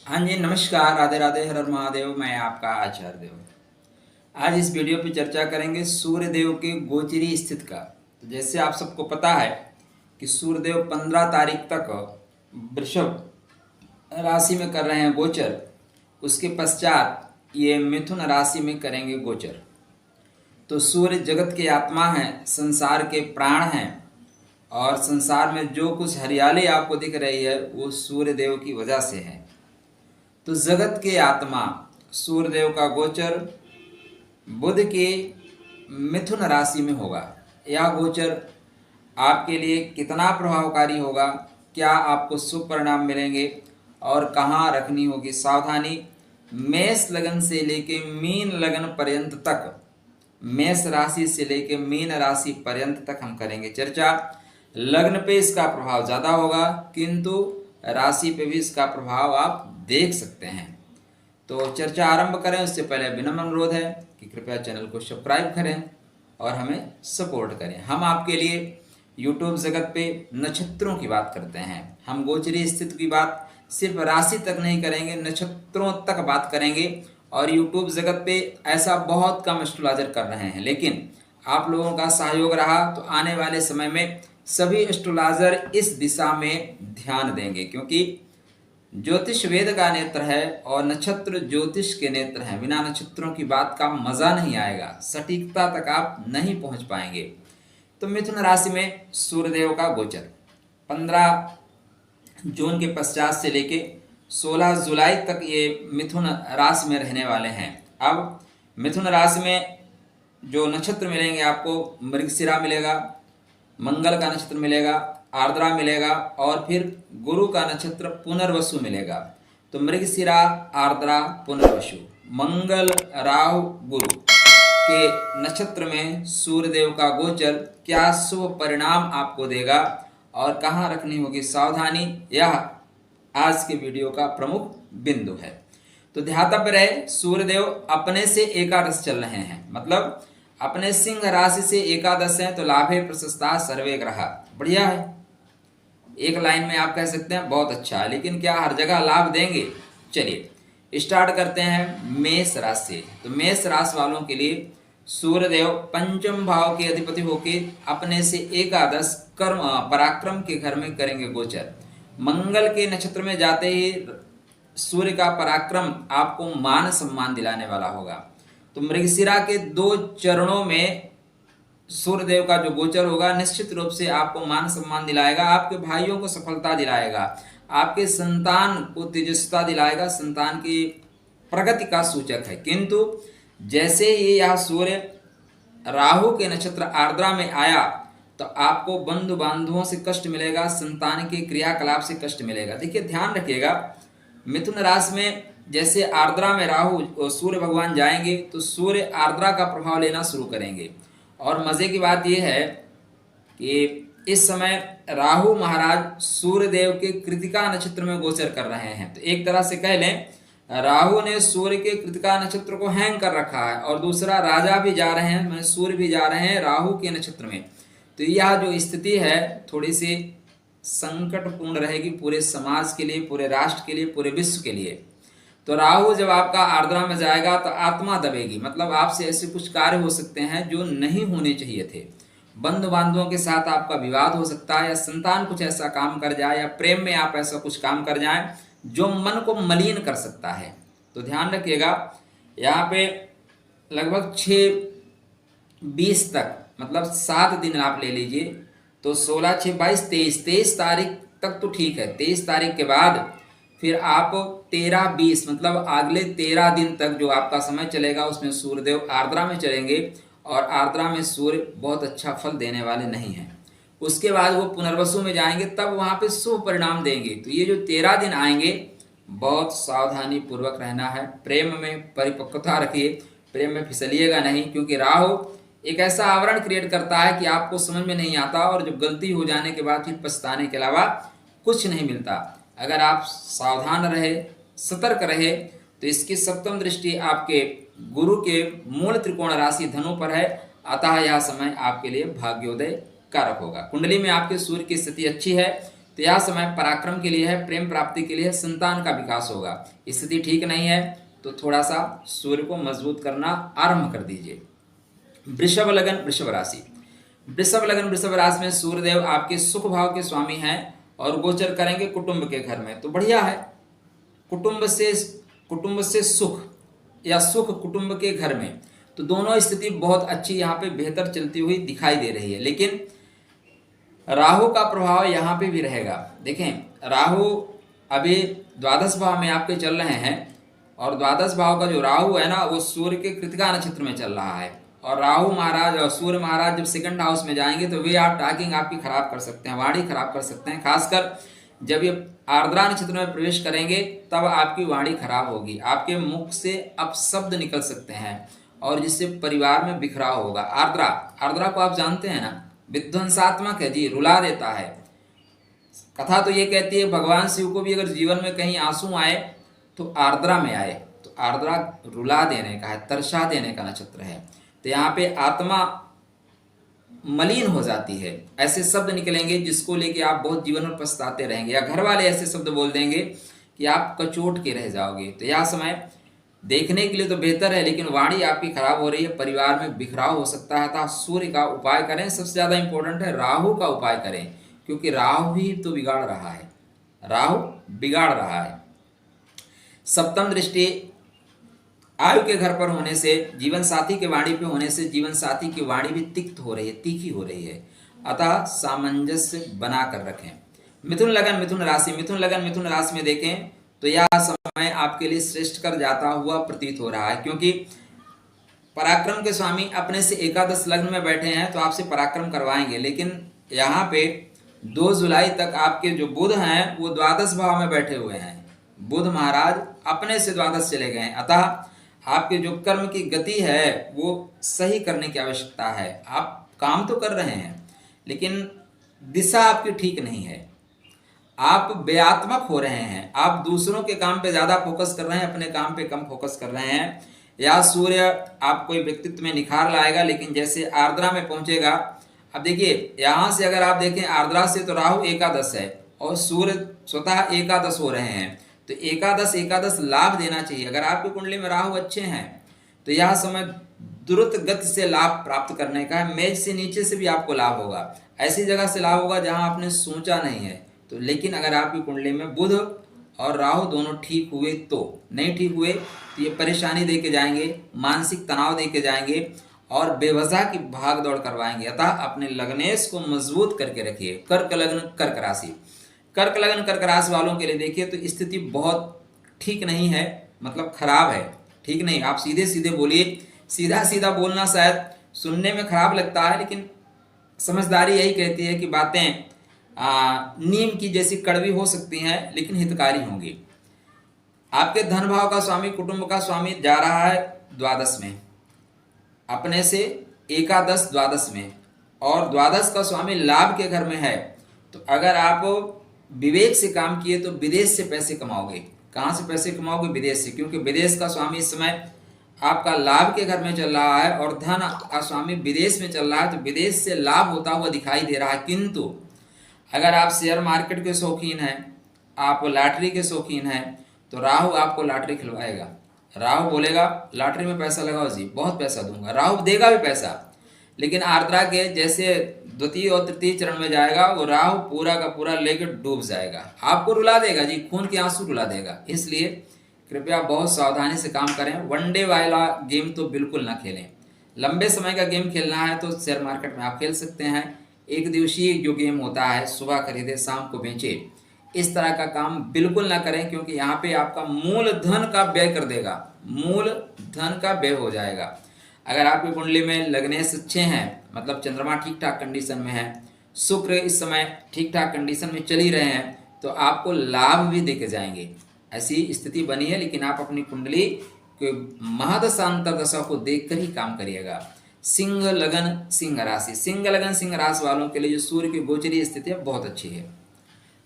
हाँ जी, नमस्कार, राधे राधे, हर हर महादेव। मैं आपका आचार्य देव। आज इस वीडियो पे चर्चा करेंगे सूर्य देव के गोचरी स्थिति का। तो जैसे आप सबको पता है कि सूर्य देव 15 तारीख तक वृषभ राशि में कर रहे हैं गोचर। उसके पश्चात ये मिथुन राशि में करेंगे गोचर। तो सूर्य जगत के आत्मा हैं, संसार के प्राण हैं, और संसार में जो कुछ हरियाली आपको दिख रही है वो सूर्य देव की वजह से है। तो जगत के आत्मा सूर्यदेव का गोचर बुध के मिथुन राशि में होगा। यह गोचर आपके लिए कितना प्रभावकारी होगा, क्या आपको शुभ परिणाम मिलेंगे और कहाँ रखनी होगी सावधानी, मेष लगन से लेके मीन लगन पर्यंत तक, मेष राशि से लेके मीन राशि पर्यंत तक हम करेंगे चर्चा। लग्न पे इसका प्रभाव ज़्यादा होगा, किंतु राशि पे भी इसका प्रभाव आप देख सकते हैं। तो चर्चा आरंभ करें उससे पहले विनम्र अनुरोध है कि कृपया चैनल को सब्सक्राइब करें और हमें सपोर्ट करें। हम आपके लिए यूट्यूब जगत पे नक्षत्रों की बात करते हैं। हम गोचरी स्थिति की बात सिर्फ राशि तक नहीं करेंगे, नक्षत्रों तक बात करेंगे। और यूट्यूब जगत पे ऐसा बहुत कम एस्ट्रोलॉजर कर रहे हैं, लेकिन आप लोगों का सहयोग रहा तो आने वाले समय में सभी एस्ट्रोलॉजर इस दिशा में ध्यान देंगे, क्योंकि ज्योतिष वेद का नेत्र है और नक्षत्र ज्योतिष के नेत्र हैं। बिना नक्षत्रों की बात का मजा नहीं आएगा, सटीकता तक आप नहीं पहुंच पाएंगे। तो मिथुन राशि में सूर्यदेव का गोचर 15 जून के पश्चात से लेके 16 जुलाई तक ये मिथुन राशि में रहने वाले हैं। अब मिथुन राशि में जो नक्षत्र मिलेंगे आपको, मृगशिरा मिलेगा, मंगल का नक्षत्र मिलेगा, आर्द्रा मिलेगा, और फिर गुरु का नक्षत्र पुनर्वसु मिलेगा। तो मृगशिरा, आर्द्रा, पुनर्वसु, मंगल, राहु, गुरु के नक्षत्र में सूर्यदेव का गोचर क्या शुभ परिणाम आपको देगा और कहाँ रखनी होगी सावधानी, यह आज के वीडियो का प्रमुख बिंदु है। तो ध्यातव्य रहे, सूर्यदेव अपने से एकादश चल रहे हैं, मतलब अपने सिंह राशि से एकादश है। तो लाभे प्रशस्ता सर्वे ग्रहा, बढ़िया है। एक लाइन में आप कह सकते हैं बहुत अच्छा है, लेकिन क्या हर जगह लाभ देंगे? चलिए स्टार्ट करते हैं मेष राशि से। तो मेष राशि वालों के लिए सूर्यदेव पंचम भाव के अधिपति होके अपने से एकादश कर्म पराक्रम के घर में करेंगे गोचर। मंगल के नक्षत्र में जाते ही सूर्य का पराक्रम आपको मान सम्मान दिलाने वाला होगा। तो मृगशिरा के 2 चरणों में सूर्यदेव का जो गोचर होगा निश्चित रूप से आपको मान सम्मान दिलाएगा, आपके भाइयों को सफलता दिलाएगा, आपके संतान को तेजस्विता दिलाएगा, संतान की प्रगति का सूचक है। किंतु जैसे ही यह सूर्य राहु के नक्षत्र आर्द्रा में आया तो आपको बंधु बांधवों से कष्ट मिलेगा, संतान के क्रियाकलाप से कष्ट मिलेगा। देखिए ध्यान रखिएगा, मिथुन राशि में जैसे आर्द्रा में राहु सूर्य भगवान जाएंगे तो सूर्य आर्द्रा का प्रभाव लेना शुरू करेंगे। और मजे की बात यह है कि इस समय राहु महाराज सूर्यदेव के कृतिका नक्षत्र में गोचर कर रहे हैं। तो एक तरह से कह लें, राहु ने सूर्य के कृतिका नक्षत्र को हैंग कर रखा है, और दूसरा राजा भी जा रहे हैं, मैंने सूर्य भी जा रहे हैं राहु के नक्षत्र में। तो यह जो स्थिति है थोड़ी सी संकटपूर्ण रहेगी पूरे समाज के लिए, पूरे राष्ट्र के लिए, पूरे विश्व के लिए। तो राहु जब आपका आर्द्रा में जाएगा तो आत्मा दबेगी, मतलब आपसे ऐसे कुछ कार्य हो सकते हैं जो नहीं होने चाहिए थे। बंधु बांधवों के साथ आपका विवाद हो सकता है, या संतान कुछ ऐसा काम कर जाए, या प्रेम में आप ऐसा कुछ काम कर जाएं जो मन को मलिन कर सकता है। तो ध्यान रखिएगा, यहाँ पे लगभग 6-20 तक, मतलब 7 दिन आप ले लीजिए। तो 16, 6, 22, 23 तारीख तक तो ठीक है। 23 तारीख के बाद फिर आप 13, 20, मतलब अगले 13 दिन तक जो आपका समय चलेगा उसमें सूर्यदेव आर्द्रा में चलेंगे, और आर्द्रा में सूर्य बहुत अच्छा फल देने वाले नहीं हैं। उसके बाद वो पुनर्वसु में जाएंगे, तब वहाँ पे शुभ परिणाम देंगे। तो ये जो 13 दिन आएंगे बहुत सावधानी पूर्वक रहना है। प्रेम में परिपक्वता रखिए, प्रेम में फिसलिएगा नहीं, क्योंकि राहु एक ऐसा आवरण क्रिएट करता है कि आपको समझ में नहीं आता, और जो गलती हो जाने के बाद फिर पछताने के अलावा कुछ नहीं मिलता। अगर आप सावधान रहे, सतर्क रहे, तो इसकी सप्तम दृष्टि आपके गुरु के मूल त्रिकोण राशि धनु पर है, अतः यह समय आपके लिए भाग्योदय कारक होगा। कुंडली में आपके सूर्य की स्थिति अच्छी है, तो यह समय पराक्रम के लिए है, प्रेम प्राप्ति के लिए है, संतान का विकास होगा। स्थिति ठीक नहीं है तो थोड़ा सा सूर्य को मजबूत करना आरंभ कर दीजिए। वृषभ लगन वृषभ राशि, वृषभ लगन वृषभ राशि में सूर्यदेव आपके सुख भाव के स्वामी हैं और गोचर करेंगे कुटुंब के घर में, तो बढ़िया है। कुटुंब से सुख या सुख कुटुंब के घर में, तो दोनों स्थिति बहुत अच्छी यहाँ पे बेहतर चलती हुई दिखाई दे रही है। लेकिन राहु का प्रभाव यहाँ पे भी रहेगा। देखें, राहु अभी द्वादश भाव में आपके चल रहे हैं और द्वादश भाव का जो राहु है ना वो सूर्य के कृतिका नक्षत्र में चल रहा है। और राहु महाराज और सूर्य महाराज जब सेकंड हाउस में जाएंगे तो वे आप टॉकिंग आपकी खराब कर सकते हैं, वाणी खराब कर सकते हैं। खासकर जब ये आर्द्रा नक्षत्र में प्रवेश करेंगे तब आपकी वाणी खराब होगी, आपके मुख से अपशब्द निकल सकते हैं और जिससे परिवार में बिखराव होगा। आर्द्रा को आप जानते हैं ना, विध्वंसात्मक है जी, रुला देता है। कथा तो ये कहती है भगवान शिव को भी अगर जीवन में कहीं आंसू आए तो आर्द्रा में आए, तो आर्द्रा रुला देने का है, तरसा देने का नक्षत्र है। तो यहाँ पे आत्मा मलिन हो जाती है, ऐसे शब्द निकलेंगे जिसको लेके आप बहुत जीवन में पछताते रहेंगे, या घर वाले ऐसे शब्द बोल देंगे कि आप कचोट के रह जाओगे। तो यह समय देखने के लिए तो बेहतर है लेकिन वाणी आपकी खराब हो रही है, परिवार में बिखराव हो सकता है। अतः सूर्य का उपाय करें, सबसे ज्यादा इंपॉर्टेंट है राहु का उपाय करें, क्योंकि राहु ही तो बिगाड़ रहा है, राहु बिगाड़ रहा है। सप्तम दृष्टि आयु के घर पर होने से, जीवन साथी के वाणी पे होने से जीवन साथी की वाणी भी तिक्त हो रही है, तीखी हो रही है। अतः सामंजस्य बना कर रखें। मिथुन लगन मिथुन राशि, मिथुन लगन मिथुन राशि में देखें तो यह समय आपके लिए श्रेष्ठ कर जाता हुआ प्रतीत हो रहा है, क्योंकि पराक्रम के स्वामी अपने से एकादश लग्न में बैठे हैं तो आपसे पराक्रम करवाएंगे। लेकिन यहाँ पे 2 जुलाई तक आपके जो बुध हैं वो द्वादश भाव में बैठे हुए हैं, बुध महाराज अपने से द्वादश चले गए हैं। अतः आपके जो कर्म की गति है वो सही करने की आवश्यकता है। आप काम तो कर रहे हैं लेकिन दिशा आपकी ठीक नहीं है, आप बेआत्मक हो रहे हैं, आप दूसरों के काम पे ज़्यादा फोकस कर रहे हैं, अपने काम पे कम फोकस कर रहे हैं। या सूर्य आप कोई व्यक्तित्व में निखार लाएगा लेकिन जैसे आर्द्रा में पहुंचेगा, अब देखिए यहाँ से अगर आप देखें आर्द्रा से तो राहु एकादश है और सूर्य स्वतः एकादश हो रहे हैं, तो एकादश लाभ देना चाहिए। अगर आपकी कुंडली में राहु अच्छे हैं तो यह समय द्रुत गति से लाभ प्राप्त करने का है। मेज से नीचे से भी आपको लाभ होगा, ऐसी जगह से लाभ होगा जहां आपने सोचा नहीं है। तो लेकिन अगर आपकी कुंडली में बुध और राहु दोनों ठीक हुए, तो नहीं ठीक हुए तो ये परेशानी दे के जाएंगे, मानसिक तनाव दे के जाएंगे और बेवजह की भाग दौड़ करवाएंगे। अतः अपने लग्नेश को मजबूत करके रखिए। कर्क लग्न कर्क राशि, कर्क लगन कर्क राशि वालों के लिए देखिए तो स्थिति बहुत ठीक नहीं है, मतलब खराब है, ठीक नहीं। आप सीधे सीधे बोलिए, सीधा सीधा बोलना शायद सुनने में खराब लगता है लेकिन समझदारी यही कहती है कि बातें नीम की जैसी कड़वी हो सकती हैं लेकिन हितकारी होंगी। आपके धन भाव का स्वामी, कुटुंब का स्वामी जा रहा है द्वादश में, अपने से एकादश द्वादश में, और द्वादश का स्वामी लाभ के घर में है। तो अगर आप विवेक से काम किए तो विदेश से पैसे कमाओगे। कहाँ से पैसे कमाओगे? विदेश से, क्योंकि विदेश का स्वामी इस समय आपका लाभ के घर में चल रहा है और धन का स्वामी विदेश में चल रहा है, तो विदेश से लाभ होता हुआ दिखाई दे रहा है। किंतु अगर आप शेयर मार्केट के शौकीन हैं, आप लॉटरी के शौकीन हैं, तो राहु आपको लॉटरी खिलवाएगा। राहु बोलेगा लॉटरी में पैसा लगाओ जी, बहुत पैसा दूंगा, राहु देगा भी पैसा। लेकिन आर्द्रा के जैसे द्वितीय और तृतीय चरण में जाएगा वो राहु पूरा का पूरा लेकर डूब जाएगा, आपको रुला देगा जी, खून के आंसू रुला देगा। इसलिए कृपया बहुत सावधानी से काम करें। वनडे वाला गेम तो बिल्कुल ना खेलें। लंबे समय का गेम खेलना है तो शेयर मार्केट में आप खेल सकते हैं। एक दिवसीय जो गेम होता है, सुबह खरीदे शाम को बेचे, इस तरह का काम बिल्कुल ना करें, क्योंकि यहाँ पे आपका मूल धन का व्यय कर देगा, मूल धन का व्यय हो जाएगा। अगर आपकी कुंडली में लग्नेश अच्छे हैं, मतलब चंद्रमा ठीक ठाक कंडीशन में है, शुक्र इस समय ठीक ठाक कंडीशन में चल ही रहे हैं, तो आपको लाभ भी देके जाएंगे। ऐसी स्थिति बनी है, लेकिन आप अपनी कुंडली के महादशांतर दशा को देखकर ही काम करिएगा। सिंह लगन सिंह राशि, सिंह लगन सिंह राशि वालों के लिए जो सूर्य की गोचरी स्थिति है बहुत अच्छी है।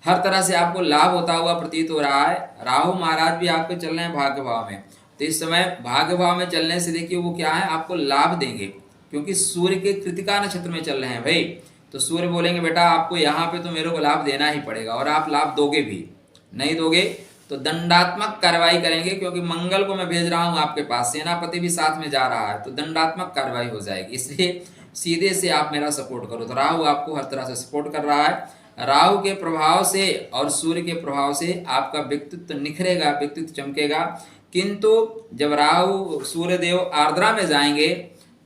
हर तरह से आपको लाभ होता हुआ प्रतीत हो रहा है। राहु महाराज भी आपके चल रहे हैं भाग्य भाव में, तो इस समय भाग्य भाव में चलने से देखिए वो क्या है, आपको लाभ देंगे, क्योंकि सूर्य के कृतिका नक्षत्र में चल रहे हैं भाई। तो सूर्य बोलेंगे बेटा आपको यहाँ पे तो मेरे को लाभ देना ही पड़ेगा, और आप लाभ दोगे भी। नहीं दोगे तो दंडात्मक कार्रवाई करेंगे, क्योंकि मंगल को मैं भेज रहा हूँ आपके पास, सेनापति भी साथ में जा रहा है, तो दंडात्मक कार्रवाई हो जाएगी। इसलिए सीधे से आप मेरा सपोर्ट करो। तो राहु आपको हर तरह से सपोर्ट कर रहा है। राहु के प्रभाव से और सूर्य के प्रभाव से आपका व्यक्तित्व निखरेगा, व्यक्तित्व चमकेगा। किंतु जब राहु सूर्य देव आर्द्रा में जाएंगे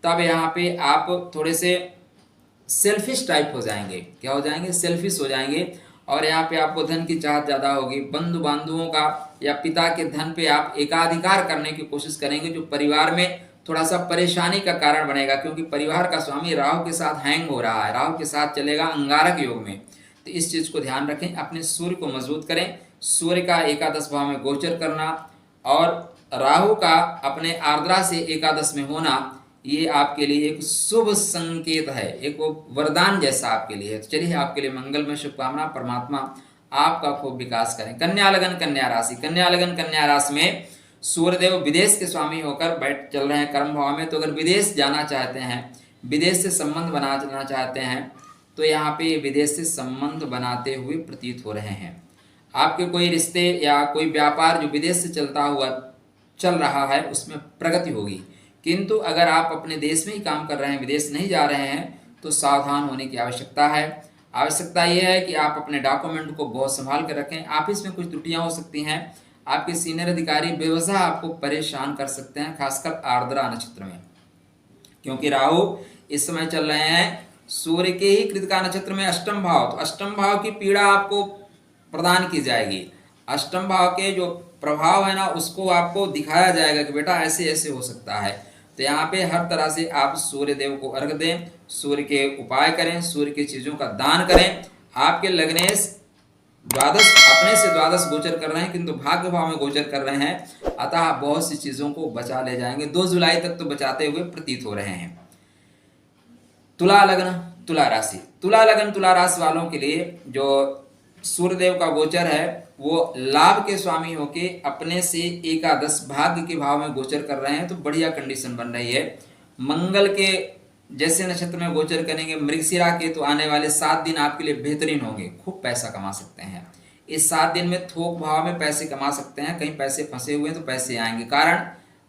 तब यहाँ पे आप थोड़े से सेल्फिश टाइप हो जाएंगे। क्या हो जाएंगे? सेल्फिश हो जाएंगे। और यहाँ पे आपको धन की चाहत ज़्यादा होगी, बंधु बांधवों का या पिता के धन पे आप एकाधिकार करने की कोशिश करेंगे, जो परिवार में थोड़ा सा परेशानी का कारण बनेगा, क्योंकि परिवार का स्वामी राहु के साथ हैंग हो रहा है, राहु के साथ चलेगा अंगारक योग में। तो इस चीज़ को ध्यान रखें, अपने सूर्य को मजबूत करें। सूर्य का एकादश भाव में गोचर करना और राहु का अपने आर्द्रा से एकादश में होना, ये आपके लिए एक शुभ संकेत है, एक वरदान जैसा आपके लिए है। तो चलिए आपके लिए मंगल में शुभकामना, परमात्मा आपका खूब विकास करें। कन्या लगन कन्या राशि, कन्या लगन कन्या राशि में सूर्यदेव विदेश के स्वामी होकर बैठ चल रहे हैं कर्म भाव में। तो अगर विदेश जाना चाहते हैं, विदेश से संबंध बनाना चाहते हैं, तो यहाँ पे विदेश से संबंध बनाते हुए प्रतीत हो रहे हैं। आपके कोई रिश्ते या कोई व्यापार जो विदेश से चल रहा है उसमें प्रगति होगी। किंतु अगर आप अपने देश में ही काम कर रहे हैं, विदेश नहीं जा रहे हैं, तो सावधान होने की आवश्यकता है। आवश्यकता यह है कि आप अपने डॉक्यूमेंट को बहुत संभाल कर रखें। ऑफिस में कुछ त्रुटियां हो सकती हैं, आपके सीनियर अधिकारी बेवजह आपको परेशान कर सकते हैं, खासकर आर्द्रा नक्षत्र में, क्योंकि राहु इस समय चल रहे हैं सूर्य के ही कृतिका नक्षत्र में अष्टम भाव। तो अष्टम भाव की पीड़ा आपको प्रदान की जाएगी। अष्टम भाव के जो प्रभाव है ना, उसको आपको दिखाया जाएगा कि बेटा ऐसे ऐसे हो सकता है। तो यहाँ पे हर तरह से आप सूर्य देव को अर्घ दें, सूर्य के उपाय करें, सूर्य की चीजों का दान करें। आपके लग्नेश द्वादश अपने से द्वादश गोचर कर रहे हैं, किंतु भाग्य भाव में गोचर कर रहे हैं, अतः बहुत सी चीजों को बचा ले जाएंगे। 2 जुलाई तक तो बचाते हुए प्रतीत हो रहे हैं। तुला लग्न तुला राशि, तुला लग्न तुला राशि वालों के लिए जो सूर्यदेव का गोचर है वो लाभ के स्वामी होके अपने से एकादश भाग्य के भाव में गोचर कर रहे हैं। तो बढ़िया कंडीशन बन रही है। मंगल के जैसे नक्षत्र में गोचर करेंगे मृगशिरा के, तो आने वाले 7 दिन आपके लिए बेहतरीन होंगे, खूब पैसा कमा सकते हैं। इस 7 दिन में थोक भाव में पैसे कमा सकते हैं। कहीं पैसे फंसे हुए हैं तो पैसे आएंगे।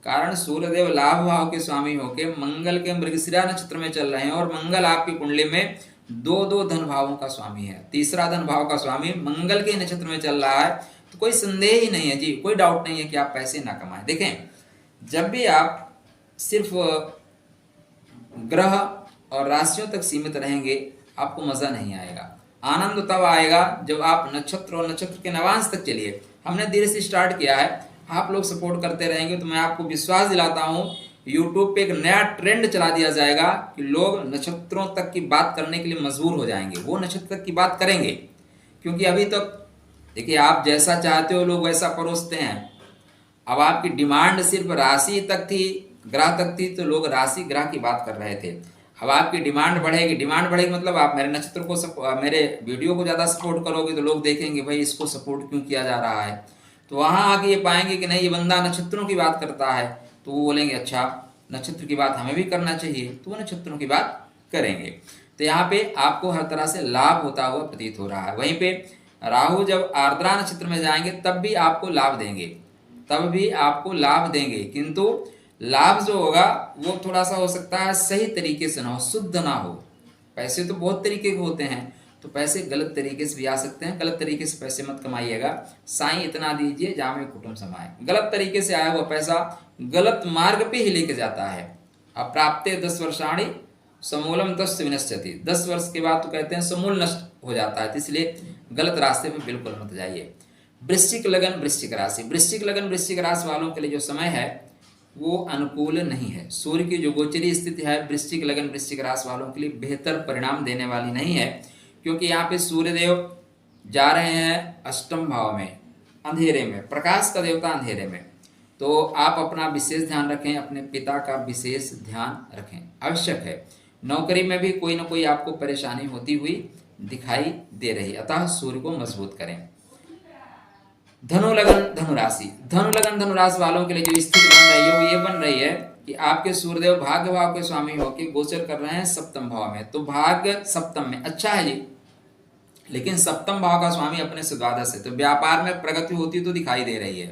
कारण सूर्यदेव लाभ भाव के स्वामी होके मंगल के मृगशिरा नक्षत्र में चल रहे हैं, और मंगल आपकी कुंडली में 2 धन भावों का स्वामी है। तीसरा धन भाव का स्वामी मंगल के नक्षत्र में चल रहा है। तो कोई संदेह ही नहीं है जी, कोई डाउट नहीं है कि आप पैसे ना कमाएं। देखें, जब भी आप सिर्फ ग्रह और राशियों तक सीमित रहेंगे आपको मजा नहीं आएगा। आनंद तब आएगा जब आप नक्षत्र और नक्षत्र के नवांश तक चलिए। हमने धीरे से स्टार्ट किया है, आप लोग सपोर्ट करते रहेंगे तो मैं आपको विश्वास दिलाता हूँ यूट्यूब पे एक नया ट्रेंड चला दिया जाएगा कि लोग नक्षत्रों तक की बात करने के लिए मजबूर हो जाएंगे, वो नक्षत्र तक की बात करेंगे। क्योंकि अभी तक देखिए, आप जैसा चाहते हो लोग वैसा परोसते हैं। अब आपकी डिमांड सिर्फ राशि तक थी, ग्रह तक थी, तो लोग राशि ग्रह की बात कर रहे थे। अब आपकी डिमांड बढ़ेगी, डिमांड बढ़ेगी मतलब आप मेरे नक्षत्र को मेरे वीडियो को ज़्यादा सपोर्ट करोगे तो लोग देखेंगे भाई इसको सपोर्ट क्यों किया जा रहा है। तो वहाँ आके ये पाएंगे कि नहीं, ये बंदा नक्षत्रों की बात करता है, तो वो बोलेंगे अच्छा नक्षत्र की बात हमें भी करना चाहिए, तो वो नक्षत्रों की बात करेंगे। तो यहाँ पे आपको हर तरह से लाभ होता हुआ प्रतीत हो रहा है। वहीं पे राहु जब आर्द्रा नक्षत्र में जाएंगे तब भी आपको लाभ देंगे, किंतु लाभ जो होगा वो थोड़ा सा हो सकता है सही तरीके से ना हो, शुद्ध ना हो। पैसे तो बहुत तरीके के होते हैं, तो पैसे गलत तरीके से भी आ सकते हैं। गलत तरीके से पैसे मत कमाइएगा। साईं इतना दीजिए जामे कुटुंब समाए। गलत तरीके से आया हुआ पैसा गलत मार्ग पे ही लेके जाता है। अप्राप्ते 10 वर्षाणी समूलम तस्य विनश्यति, 10 वर्ष के बाद तो कहते हैं समूल नष्ट हो जाता है। तो इसलिए गलत रास्ते पे बिल्कुल मत जाइए। वृश्चिक लगन वृश्चिक राशि, वृश्चिक लगन वृश्चिक राशि वालों के लिए जो समय है वो अनुकूल नहीं है। सूर्य की जो गोचरी स्थिति है वृश्चिक लगन वृश्चिक राशि वालों के लिए बेहतर परिणाम देने वाली नहीं है, क्योंकि यहाँ पे सूर्यदेव जा रहे हैं अष्टम भाव में, अंधेरे में, प्रकाश का देवता अंधेरे में। तो आप अपना विशेष ध्यान रखें, अपने पिता का विशेष ध्यान रखें, आवश्यक है। नौकरी में भी कोई ना कोई आपको परेशानी होती हुई दिखाई दे रही, अतः सूर्य को मजबूत करें। धनु लगन धनु राशि, धनु लगन धनु राशि वालों के लिए जो स्थिति बन रही है वो ये बन रही है कि आपके सूर्यदेव भाग्य भाव के स्वामी होकर गोचर कर रहे हैं सप्तम भाव में। तो भाग्य सप्तम में अच्छा है जी, लेकिन सप्तम भाव का स्वामी अपने से द्वादश है, तो व्यापार में प्रगति होती तो दिखाई दे रही है।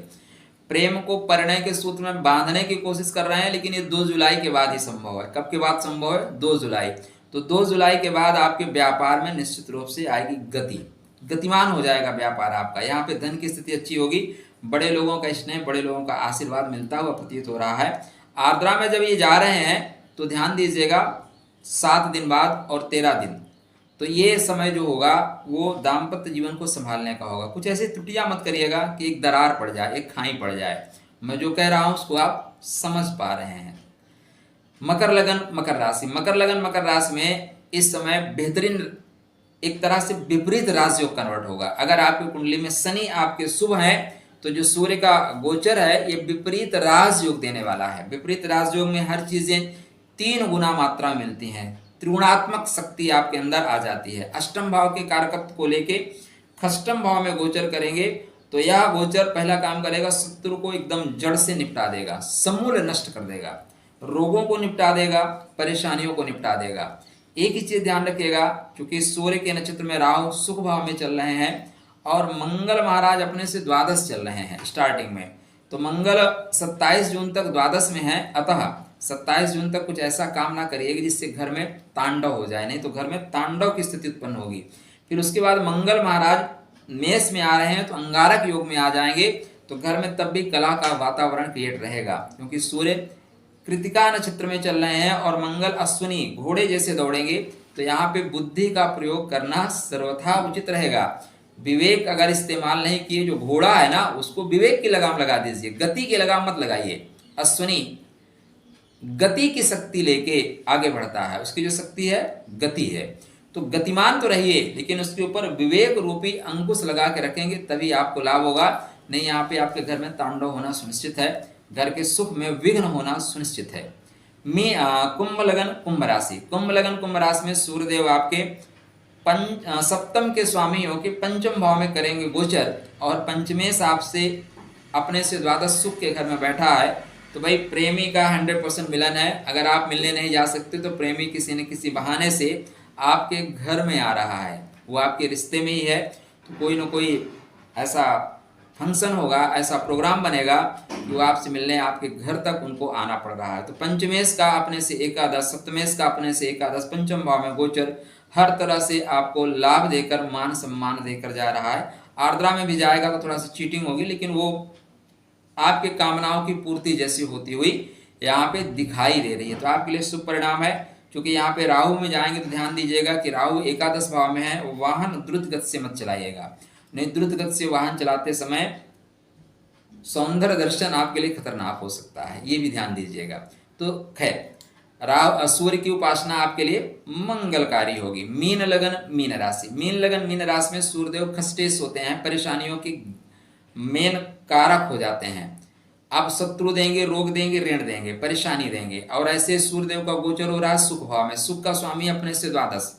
प्रेम को परिणय के सूत्र में बांधने की कोशिश कर रहे हैं, लेकिन ये 2 जुलाई के बाद ही संभव है। कब के बाद संभव है? 2 जुलाई। तो 2 जुलाई के बाद आपके व्यापार में निश्चित रूप से आएगी गति, गतिमान हो जाएगा व्यापार आपका। यहाँ पे धन की स्थिति अच्छी होगी, बड़े लोगों का स्नेह, बड़े लोगों का आशीर्वाद मिलता हुआ प्रतीत हो रहा है। आर्द्रा में जब ये जा रहे हैं तो ध्यान दीजिएगा 7 दिन बाद और 13 दिन, तो ये समय जो होगा वो दाम्पत्य जीवन को संभालने का होगा। कुछ ऐसी त्रुटियां मत करिएगा कि एक दरार पड़ जाए, एक खाई पड़ जाए। मैं जो कह रहा हूं उसको आप समझ पा रहे हैं। मकर लगन मकर राशि, मकर लगन मकर राशि में इस समय बेहतरीन एक तरह से विपरीत राजयोग कन्वर्ट होगा। अगर आपकी कुंडली में शनि आपके शुभ है तो जो सूर्य का गोचर है ये विपरीत राजयोग देने वाला है। विपरीत राजयोग में हर चीजें 3 गुना मात्रा मिलती हैं, त्रिगुणात्मक शक्ति आपके अंदर आ जाती है। अष्टम भाव के कारकत्व को लेके खष्टम भाव में गोचर करेंगे तो यह गोचर पहला काम करेगा, शत्रु को एकदम जड़ से निपटा देगा, समूल नष्ट कर देगा, रोगों को निपटा देगा, परेशानियों को निपटा देगा। एक ही चीज ध्यान रखिएगा, क्योंकि सूर्य के नक्षत्र में राहु सुख भाव में चल रहे हैं और मंगल महाराज अपने से द्वादश चल रहे हैं स्टार्टिंग में। तो मंगल 27 जून तक द्वादश में है, अतः 27 जून तक कुछ ऐसा काम ना करिएगा जिससे घर में तांडव हो जाए, नहीं तो घर में तांडव की स्थिति उत्पन्न होगी। फिर उसके बाद मंगल महाराज मेष में आ रहे हैं तो अंगारक योग में आ जाएंगे, तो घर में तब भी कला का वातावरण क्रिएट रहेगा, क्योंकि सूर्य कृतिका नक्षत्र में चल रहे हैं और मंगल अश्विनी घोड़े जैसे दौड़ेंगे। तो यहाँ पे बुद्धि का प्रयोग करना सर्वथा उचित रहेगा। विवेक अगर इस्तेमाल नहीं किए, जो घोड़ा है ना उसको विवेक की लगाम लगा दीजिए, गति की लगाम मत लगाइए। अश्विनी गति की शक्ति लेके आगे बढ़ता है, उसकी जो शक्ति है गति है। तो गतिमान तो रहिए, लेकिन उसके ऊपर विवेक रूपी अंकुश लगा के रखेंगे तभी आपको लाभ होगा। नहीं यहाँ पे आपके घर में तांडव होना सुनिश्चित है, घर के सुख में विघ्न होना सुनिश्चित है। कुंभ लगन कुंभ राशि, कुंभ लगन कुंभ राशि में सूर्यदेव आपके सप्तम के स्वामी होकर पंचम भाव में करेंगे गोचर, और पंचमेश आपसे अपने से द्वादश सुख के घर में बैठा है। तो भाई प्रेमी का 100% मिलन है। अगर आप मिलने नहीं जा सकते तो प्रेमी किसी न किसी बहाने से आपके घर में आ रहा है, वो आपके रिश्ते में ही है। तो कोई ना कोई ऐसा फंक्शन होगा, ऐसा प्रोग्राम बनेगा जो आपसे मिलने आपके घर तक उनको आना पड़ रहा है। तो पंचमेश का अपने से एकादश, सप्तमेश का अपने से एकादश, पंचम भाव में गोचर हर तरह से आपको लाभ देकर, मान सम्मान देकर जा रहा है। आर्द्रा में भी जाएगा तो थोड़ा सा चीटिंग होगी, लेकिन वो आपके कामनाओं की पूर्ति जैसी होती हुई यहाँ पे दिखाई दे रही है। तो आपके लिए शुभ परिणाम है। क्योंकि यहाँ पे राहु में जाएंगे तो ध्यान दीजिएगा कि राहु एकादश भाव में है, वाहन द्रुत गति से मत चलाइएगा, नहीं द्रुत गति से वाहन चलाते समय सौंदर्य दर्शन आपके लिए खतरनाक हो सकता है, ये भी ध्यान दीजिएगा। तो खैर सूर्य की उपासना आपके लिए मंगलकारी होगी। मीन लगन मीन राशि, मीन लगन मीन राशि में सूर्यदेव खस्टेश होते हैं, परेशानियों की मेन कारक हो जाते हैं। अब शत्रु देंगे, रोग देंगे, ऋण देंगे, परेशानी देंगे। और ऐसे सूर्यदेव का गोचर हो रहा है सुख भाव में, सुख का स्वामी अपने से द्वादश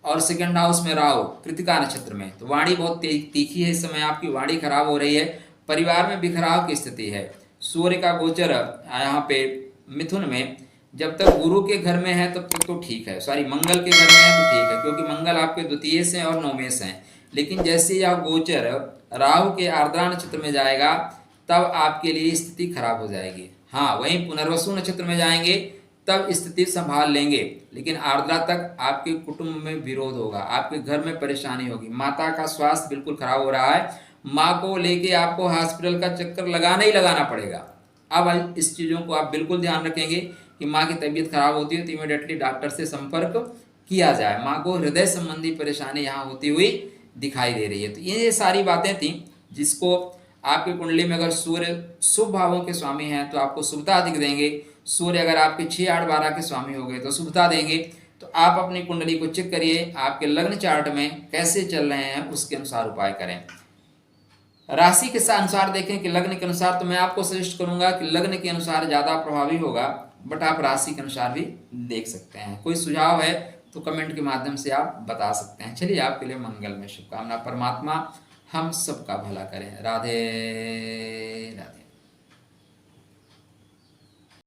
और सेकंड हाउस में राहु कृतिका नक्षत्र में। तो वाणी बहुत तीखी है, इस समय आपकी वाणी खराब हो रही है, परिवार में बिखराव की स्थिति है। सूर्य का गोचर यहाँ पे मिथुन में जब तक गुरु के घर में है तब तक तो ठीक है, सॉरी मंगल के घर में है तो ठीक है, क्योंकि मंगल आपके द्वितीय से और नवमेश हैं। लेकिन जैसे यह गोचर राहु के आर्द्रा नक्षत्र में जाएगा तब आपके लिए स्थिति खराब हो जाएगी। हाँ, वहीं पुनर्वसु नक्षत्र में जाएंगे तब स्थिति संभाल लेंगे, लेकिन आर्द्रा तक आपके कुटुंब में विरोध होगा, आपके घर में परेशानी होगी। माता का स्वास्थ्य बिल्कुल खराब हो रहा है, माँ को लेके आपको हॉस्पिटल का चक्कर लगाना ही लगाना पड़ेगा। अब इस चीज़ों को आप बिल्कुल ध्यान रखेंगे कि माँ की तबीयत खराब होती है तो इमीडिएटली डॉक्टर से संपर्क किया जाए। माँ को हृदय संबंधी परेशानी यहाँ होती हुई दिखाई दे रही है। तो ये सारी बातें थी जिसको आपकी कुंडली में अगर सूर्य शुभ भावों के स्वामी हैं तो आपको शुभता अधिक देंगे। सूर्य अगर आपके 6, 8, 12 के स्वामी हो गए तो शुभता देंगे। तो आप अपनी कुंडली को चेक करिए, आपके लग्न चार्ट में कैसे चल रहे हैं उसके अनुसार उपाय करें। राशि के अनुसार देखें कि लग्न के अनुसार, तो मैं आपको सजेस्ट करूंगा कि लग्न के अनुसार ज़्यादा प्रभावी होगा, बट आप राशि के अनुसार भी देख सकते हैं। कोई सुझाव है तो कमेंट के माध्यम से आप बता सकते हैं। चलिए, आपके लिए मंगल में शुभकामना। परमात्मा हम सबका भला करें। राधे राधे।